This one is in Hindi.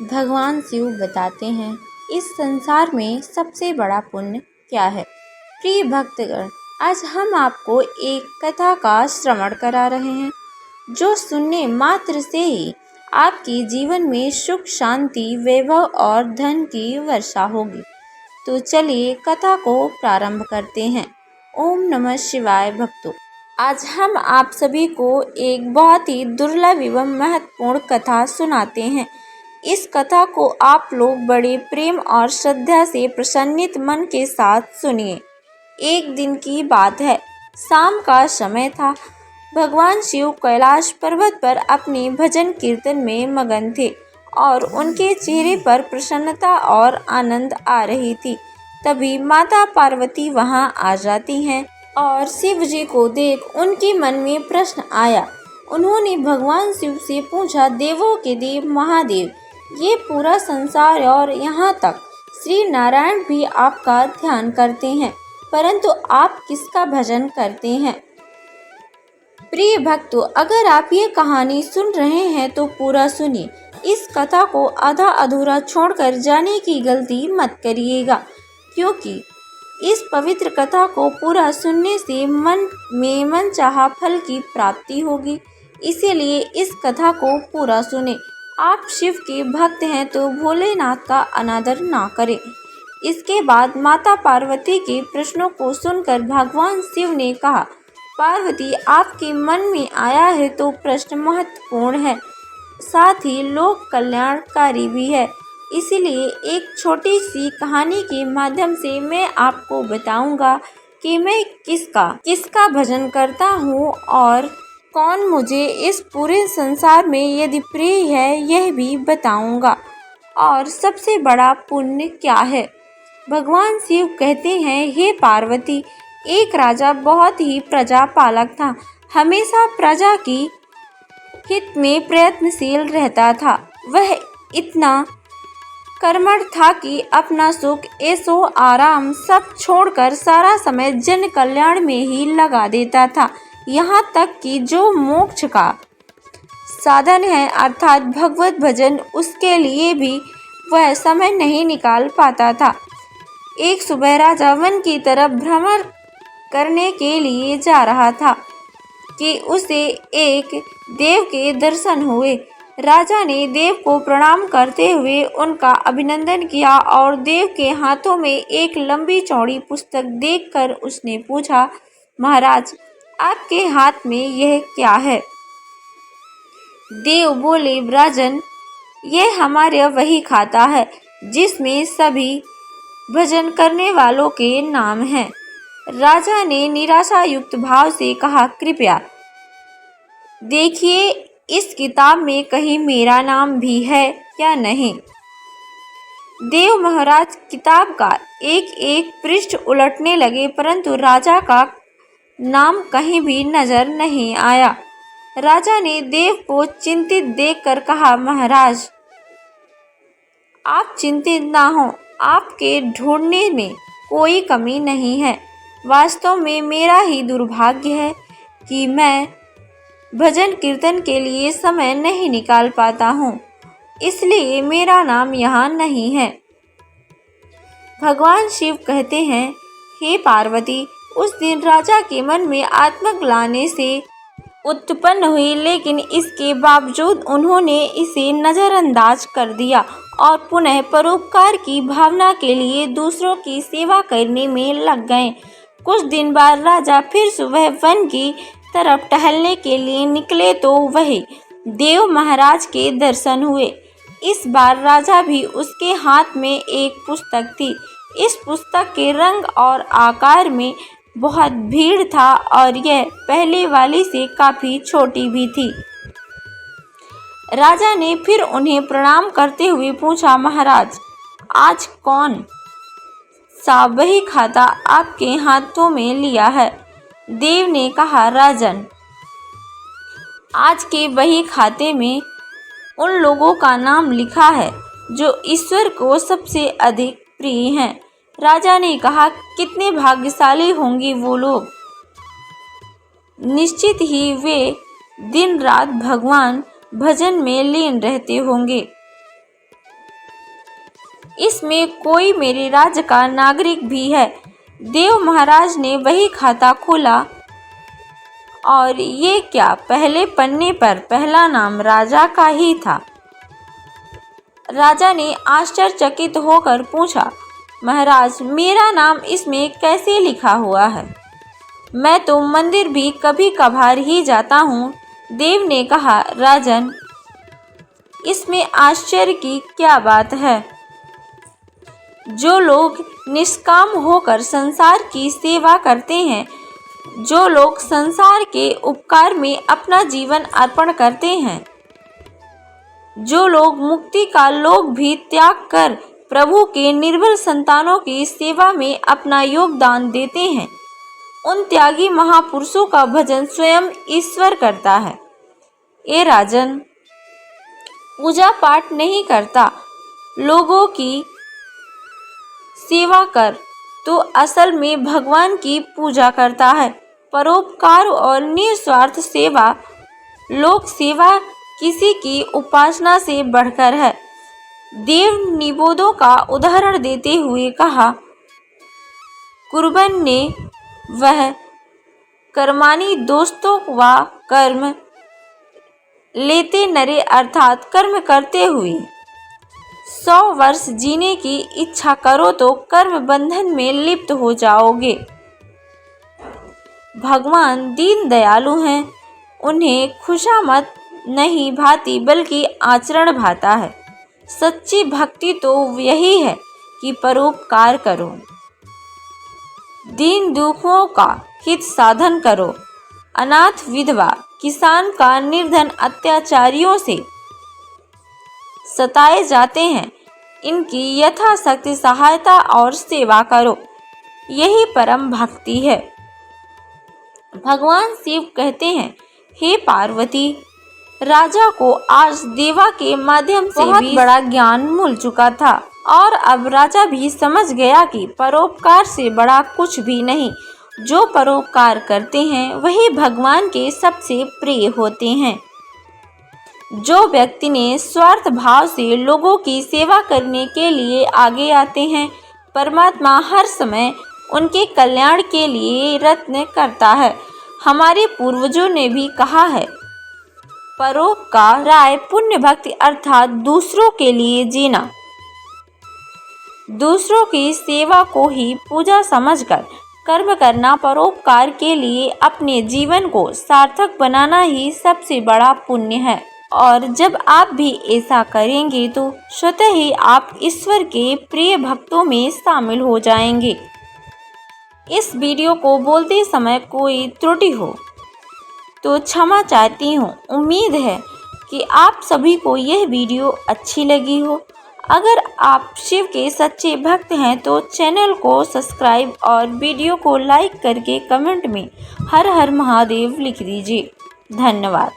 भगवान शिव बताते हैं, इस संसार में सबसे बड़ा पुण्य क्या है। प्रिय भक्तगण, आज हम आपको एक कथा का श्रवण करा रहे हैं जो सुनने मात्र से ही आपके जीवन में सुख, शांति, वैभव और धन की वर्षा होगी। तो चलिए कथा को प्रारंभ करते हैं। ओम नमः शिवाय। भक्तों, आज हम आप सभी को एक बहुत ही दुर्लभ एवं महत्वपूर्ण कथा सुनाते हैं। इस कथा को आप लोग बड़े प्रेम और श्रद्धा से प्रसन्नित मन के साथ सुनिए। एक दिन की बात है, शाम का समय था। भगवान शिव कैलाश पर्वत पर अपने भजन कीर्तन में मगन थे और उनके चेहरे पर प्रसन्नता और आनंद आ रही थी। तभी माता पार्वती वहां आ जाती हैं और शिव जी को देख उनके मन में प्रश्न आया। उन्होंने भगवान शिव से पूछा, देवों के देव महादेव, ये पूरा संसार और यहाँ तक श्री नारायण भी आपका ध्यान करते हैं, परंतु आप किसका भजन करते हैं। प्रिय भक्तों, अगर आप ये कहानी सुन रहे हैं तो पूरा सुनिए। इस कथा को आधा अधूरा छोड़कर जाने की गलती मत करिएगा, क्योंकि इस पवित्र कथा को पूरा सुनने से मन में मनचाहा फल की प्राप्ति होगी। इसीलिए इस कथा को पूरा सुने। आप शिव के भक्त हैं तो भोलेनाथ का अनादर ना करें। इसके बाद माता पार्वती के प्रश्नों को सुनकर भगवान शिव ने कहा, पार्वती, आपके मन में आया है तो प्रश्न महत्वपूर्ण है, साथ ही लोक कल्याणकारी भी है। इसीलिए एक छोटी सी कहानी के माध्यम से मैं आपको बताऊंगा कि मैं किसका भजन करता हूँ और कौन मुझे इस पूरे संसार में यदि प्रिय है, यह भी बताऊंगा। और सबसे बड़ा पुण्य क्या है। भगवान शिव कहते हैं, हे पार्वती, एक राजा बहुत ही प्रजा पालक था। हमेशा प्रजा की हित में प्रयत्नशील रहता था। वह इतना कर्मठ था कि अपना सुख, ऐशो आराम सब छोड़कर सारा समय जन कल्याण में ही लगा देता था। यहाँ तक कि जो मोक्ष का साधन है अर्थात भगवत भजन, उसके लिए भी वह समय नहीं निकाल पाता था। एक सुबह राजा वन की तरफ भ्रमण करने के लिए जा रहा था कि उसे एक देव के दर्शन हुए। राजा ने देव को प्रणाम करते हुए उनका अभिनंदन किया और देव के हाथों में एक लंबी चौड़ी पुस्तक देखकर उसने पूछा, महाराज, आपके हाथ में यह क्या है। देव बोले, राजन, यह हमारा वही खाता है जिसमें सभी भजन करने वालों के नाम हैं। राजा ने निराशा युक्त भाव से कहा, कृपया देखिए इस किताब में कहीं मेरा नाम भी है या नहीं। देव महाराज किताब का एक एक पृष्ठ उलटने लगे, परंतु राजा का नाम कहीं भी नजर नहीं आया। राजा ने देव को चिंतित देखकर कहा, महाराज, आप चिंतित ना हो, आपके ढूंढने में कोई कमी नहीं है। वास्तव में मेरा ही दुर्भाग्य है कि मैं भजन कीर्तन के लिए समय नहीं निकाल पाता हूँ, इसलिए मेरा नाम यहाँ नहीं है। भगवान शिव कहते हैं, हे पार्वती, उस दिन राजा के मन में आत्मग्लानि से उत्पन्न हुई, लेकिन इसके बावजूद उन्होंने इसे नज़रअंदाज कर दिया और पुनः परोपकार की भावना के लिए दूसरों की सेवा करने में लग गए। कुछ दिन बाद राजा फिर सुबह वन की तरफ टहलने के लिए निकले तो वही देव महाराज के दर्शन हुए। इस बार राजा भी उसके हाथ में एक पुस्तक थी। इस पुस्तक के रंग और आकार में बहुत भीड़ था और यह पहले वाली से काफी छोटी भी थी। राजा ने फिर उन्हें प्रणाम करते हुए पूछा, महाराज, आज कौन सा वही खाता आपके हाथों में लिया है। देव ने कहा, राजन, आज के वही खाते में उन लोगों का नाम लिखा है जो ईश्वर को सबसे अधिक प्रिय हैं। राजा ने कहा, कितने भाग्यशाली होंगे वो लोग। निश्चित ही वे दिन रात भगवान भजन में लीन रहते होंगे। इसमें कोई मेरे राज्य का नागरिक भी है। देव महाराज ने वही खाता खोला और ये क्या, पहले पन्ने पर पहला नाम राजा का ही था। राजा ने आश्चर्यचकित होकर पूछा, महाराज मेरा नाम इसमें कैसे लिखा हुआ है? मैं तो मंदिर भी कभी कभार ही जाता हूँ। देव ने कहा, राजन इसमें आश्चर्य की क्या बात है? जो लोग निष्काम होकर संसार की सेवा करते हैं, जो लोग संसार के उपकार में अपना जीवन अर्पण करते हैं, जो लोग मुक्ति का लोभ भी त्याग कर प्रभु के निर्बल संतानों की सेवा में अपना योगदान देते हैं, उन त्यागी महापुरुषों का भजन स्वयं ईश्वर करता है। ए राजन, पूजा पाठ नहीं करता, लोगों की सेवा कर तो असल में भगवान की पूजा करता है। परोपकार और निस्वार्थ सेवा, लोक सेवा किसी की उपासना से बढ़कर है। देव निबोधों का उदाहरण देते हुए कहा, कुर्बन ने वह कर्मानी दोस्तों व कर्म लेते नरे अर्थात कर्म करते हुए 100 वर्ष जीने की इच्छा करो तो कर्म बंधन में लिप्त हो जाओगे। भगवान दीन दयालु हैं, उन्हें खुशामद नहीं भाती बल्कि आचरण भाता है। सच्ची भक्ति तो यही है कि परोपकार करो, दीन दुखों का हित साधन करो। अनाथ विधवा किसान का निर्धन अत्याचारियों से सताए जाते हैं, इनकी यथाशक्ति सहायता और सेवा करो, यही परम भक्ति है। भगवान शिव कहते हैं, हे पार्वती, राजा को आज देवा के माध्यम से बहुत बड़ा ज्ञान मिल चुका था और अब राजा भी समझ गया कि परोपकार से बड़ा कुछ भी नहीं। जो परोपकार करते हैं वही भगवान के सबसे प्रिय होते हैं। जो व्यक्ति ने स्वार्थ भाव से लोगों की सेवा करने के लिए आगे आते हैं, परमात्मा हर समय उनके कल्याण के लिए यत्न करता है। हमारे पूर्वजों ने भी कहा है, परोपकार राय पुण्य भक्ति अर्थात दूसरों के लिए जीना, दूसरों की सेवा को ही पूजा समझकर कर्म करना, परोपकार के लिए अपने जीवन को सार्थक बनाना ही सबसे बड़ा पुण्य है। और जब आप भी ऐसा करेंगे तो स्वतः ही आप ईश्वर के प्रिय भक्तों में शामिल हो जाएंगे। इस वीडियो को बोलते समय कोई त्रुटि हो तो क्षमा चाहती हूँ। उम्मीद है कि आप सभी को यह वीडियो अच्छी लगी हो। अगर आप शिव के सच्चे भक्त हैं तो चैनल को सब्सक्राइब और वीडियो को लाइक करके कमेंट में हर हर महादेव लिख दीजिए। धन्यवाद।